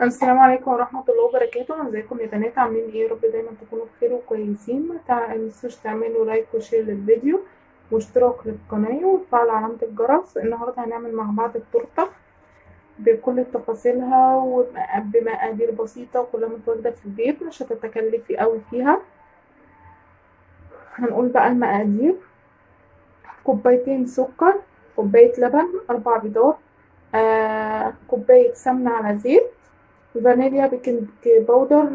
السلام عليكم ورحمة الله وبركاته. ازيكم يا بنات؟ عاملين ايه؟ يا رب دايما تكونوا بخير وكويسين. ما تنسوش تعملوا لايك وشير للفيديو واشتراك للقناة وتفعلوا علامة الجرس. النهاردة هنعمل مع بعض التورتة بكل تفاصيلها وبمقادير بسيطة وكلها متواجدة في البيت، مش هتتكلفي قوي فيها. هنقول بقى المقادير: كوبايتين سكر، كوباية لبن، 4 بيضات، كوباية سمنة على زيت، فانيليا، بيكنج باودر،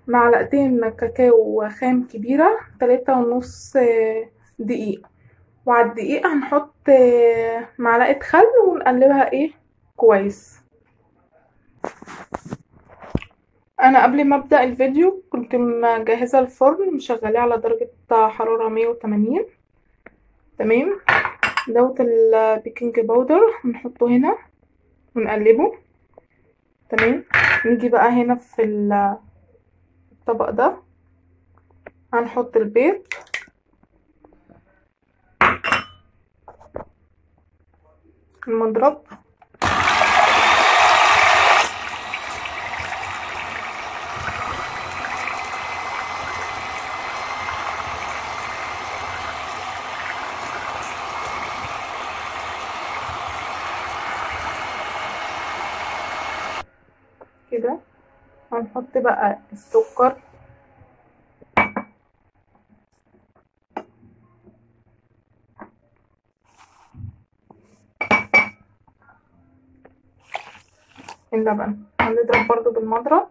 معلقتين كاكاو خام كبيرة، 3.5 دقيق. وعلى الدقيق هنحط معلقة خل ونقلبها كويس. انا قبل ما ابدأ الفيديو كنت مجهزة الفرن مشغلاه على درجة حرارة 180. تمام. دوت البيكنج باودر هنحطه هنا ونقلبه. تمام. نيجي بقى هنا في الطبق ده هنحط البيض، المضرب، كده. هنحط بقى السكر، اللبن، هنضرب برضو بالمضرب.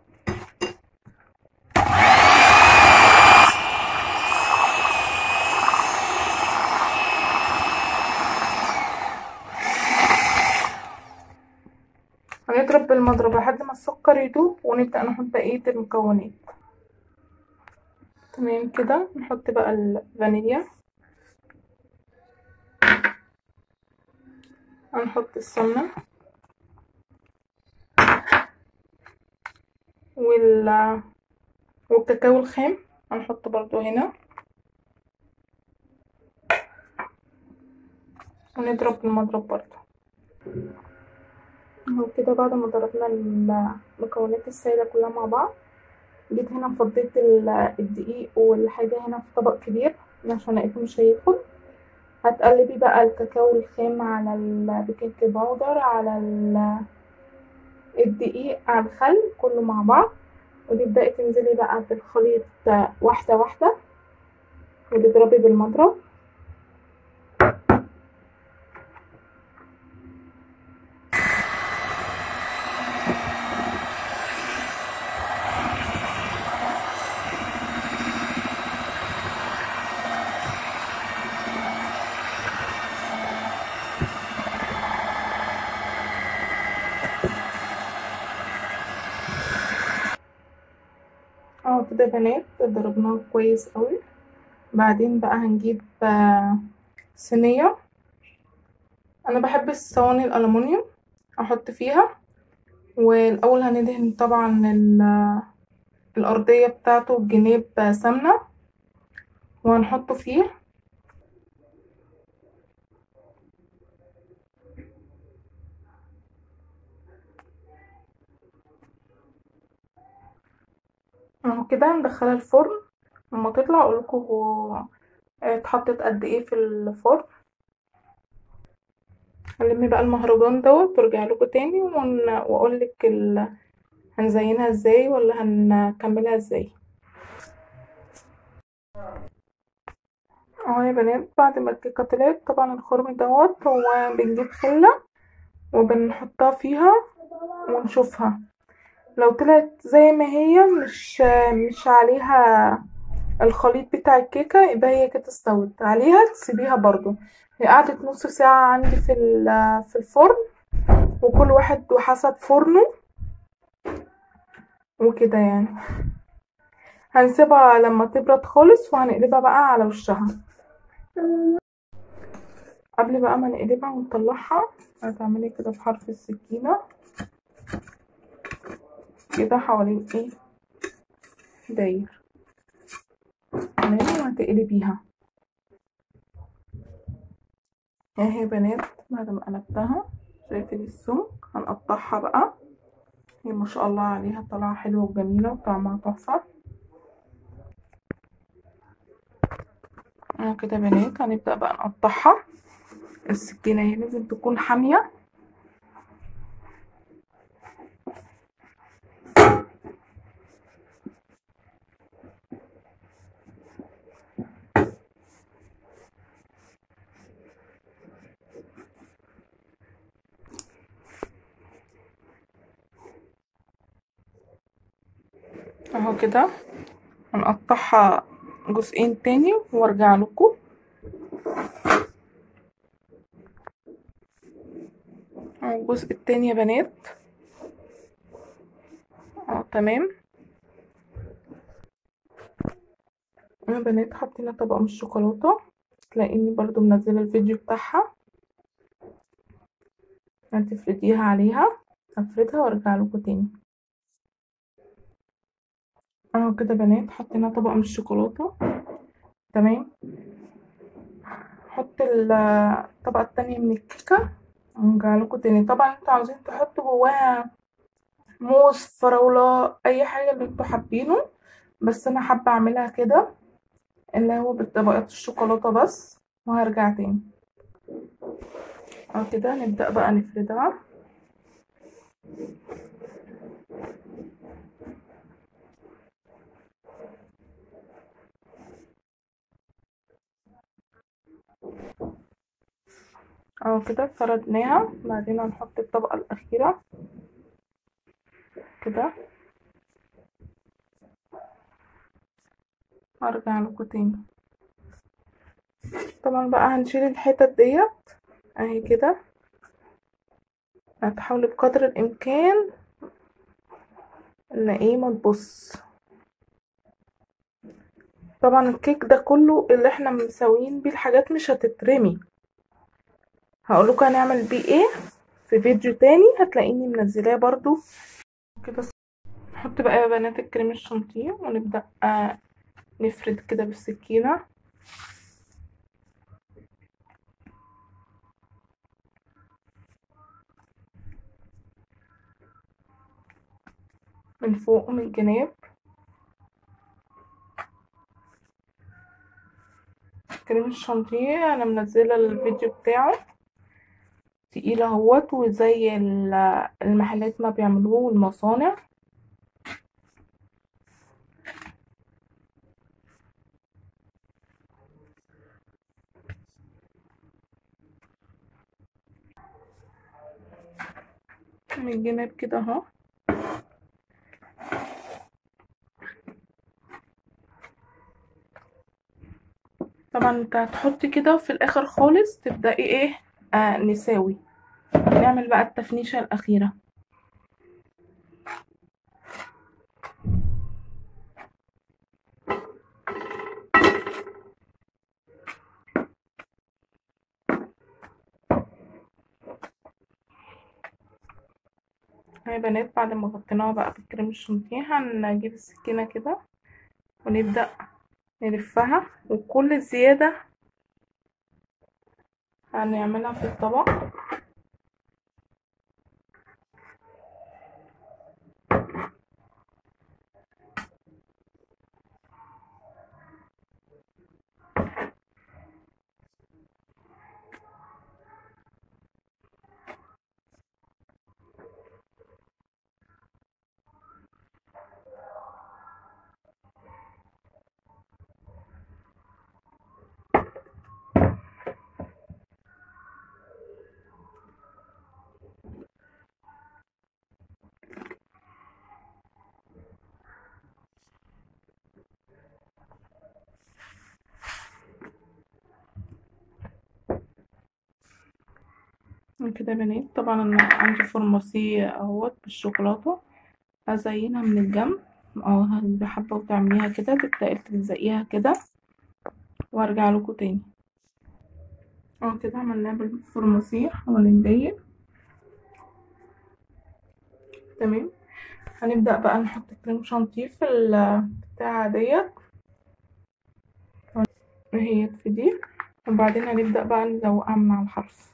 هنضرب بالمضرب لحد ما السكر يدوب ونبدأ نحط بقية المكونات. تمام كده. نحط بقى الفانيليا، هنحط السمنة والكاكاو الخام هنحط برضو هنا، ونضرب بالمضرب برضو. اهو كده. بعد ما ضربنا المكونات السائلة كلها مع بعض، جيت هنا فضيت الدقيق والحاجة هنا في طبق كبير عشان لقيته مش هياخد. هتقلبي بقى الكاكاو الخام على البيكنج باودر على الدقيق على الخل كله مع بعض، وتبدأي تنزلي بقى بالخليط واحدة واحدة وتضربي بالمضرب. كده يا بنات ضربناه كويس قوي. بعدين بقى هنجيب صينية. انا بحب الصواني الالومنيوم احط فيها. والاول هندهن طبعا الارضية بتاعته بجناب سمنة وهنحطه فيه. اهو كده. ندخلها الفرن، لما تطلع اقولكوا اتحطت قد ايه في الفرن. هنلم بقى المهرجان دوت وارجع لكم تاني واقولك هنزينها ازاي ولا هنكملها ازاي. اهو يا بنات بعد ما الكيكه طلعت، طبعا الخرم دوت هو بنجيب خله وبنحطها فيها ونشوفها. لو طلعت زي ما هي مش عليها الخليط بتاع الكيكه يبقى هي كده استوت. عليها تسيبيها برضو. هي قعدت نص ساعه عندي في الفرن، وكل واحد وحسب فرنه وكده يعني. هنسيبها لما تبرد خالص وهنقلبها بقى على وشها. قبل بقى ما نقلبها ونطلعها هتعملي كده بحرف السكينة كده حوالين داير. تمام. وهتقلبيها اهي يا بنات. بعد ما قلبتها شايفين السمك، هنقطعها بقى هي ما شاء الله عليها طالعة حلوة وجميلة وطعمها تحفة. اهو كده يا بنات هنبدأ بقى نقطعها. السكينة هي لازم تكون حامية. اهو كده هنقطعها جزئين تاني وارجع لكم. اهو الجزء التاني يا بنات. اهو تمام. يا بنات حطينا طبقة من الشوكولاتة، تلاقيني برضو منزلة الفيديو بتاعها. هتفرديها عليها، هفردها وارجع لكم تاني. اهو كده بنات حطينا طبقة من الشوكولاتة. تمام. حط الطبقة التانية من الكيكة ونرجع لكم تاني. طبعا انتوا عاوزين تحطوا جواها موز، فراولة، اي حاجة اللي انتوا حابينه، بس انا حابة اعملها كده اللي هو بالطبقات الشوكولاتة بس. وهرجع تاني. اهو كده نبدأ بقى نفردها. اهو كده فردناها. بعدين هنحط الطبقة الأخيرة كده. هرجع لكم تاني. طبعا بقى هنشيل الحتت ديت اهي كده. هتحاولي بقدر الامكان ان ايه ما تبص. طبعا الكيك ده كله اللي احنا مسويين بيه الحاجات مش هتترمي. هقولكوا هنعمل بيه ايه في فيديو تاني، هتلاقيني منزلاه برضو كده. نحط بقى يا بنات الكريم الشانتيه ونبدأ نفرد كده بالسكينة من فوق ومن الجناب. كريم الشانتيه انا منزله الفيديو بتاعه تقيل اهوت، وزي المحلات ما بيعملوه والمصانع. من الجناب كده اهو. طبعا انت هتحطي كده وفي الاخر خالص تبدأي ايه نساوي، نعمل بقى التفنيشة الاخيرة. يا بنات بعد ما غطيناها بقى بالكريم الشانتيه هنجيب السكينة كده ونبدأ نلفها، وكل الزيادة هنعملها في الطبق. كده يا بنات طبعا انا عندي فورماسيه اهوت بالشوكولاته، هزينها من الجنب بحبه وتعمليها كده، تبدأي تلزقيها كده وارجع لكم تاني. كده عملناها بالفورماسيه حوالين داير. تمام. هنبدأ بقى نحط كريم شانتيه في البتاعة ديت وهي في دي، وبعدين هنبدأ بقى نزوقها من على الحرف.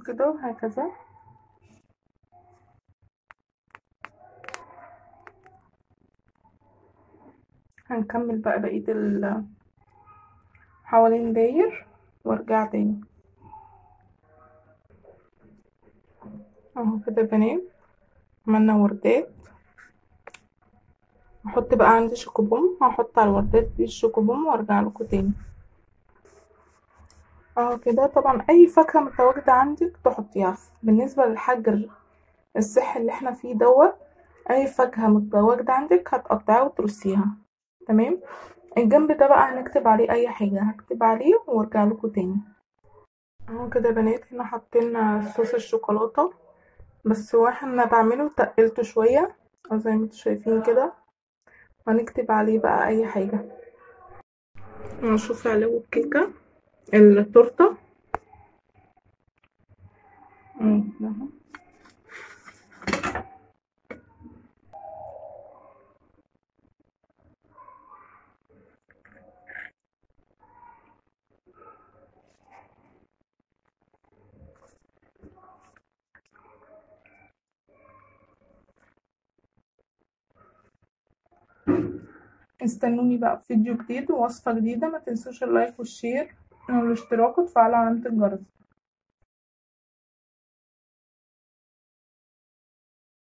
كده وهكذا. هنكمل بقى بقية حوالين داير وارجع تاني اهو كده بنات. عملنا وردات. هحط بقى عندي شوكوبوم، هحط على الوردات دي الشوكوبوم وارجع لكم تاني اهو كده. طبعا اي فاكهة متواجدة عندك تحطيها. بالنسبة للحجر الصحي اللي احنا فيه دوت، اي فاكهة متواجدة عندك هتقطعيها وترصيها. تمام. الجنب ده بقى هنكتب عليه اي حاجة، هكتب عليه وارجع لكم تاني اهو كده بنات. هنا حطينا صوص الشوكولاتة، بس واحنا بعمله تقلته شوية زي ما انتوا شايفين كده. هنكتب عليه بقى اي حاجة. نشوف عليه الكيكة التورتة. ده. استنوني بقى في فيديو جديد ووصفة جديدة. ما تنسوش اللايك والشير والاشتراك وتفعلوا علامة الجرس.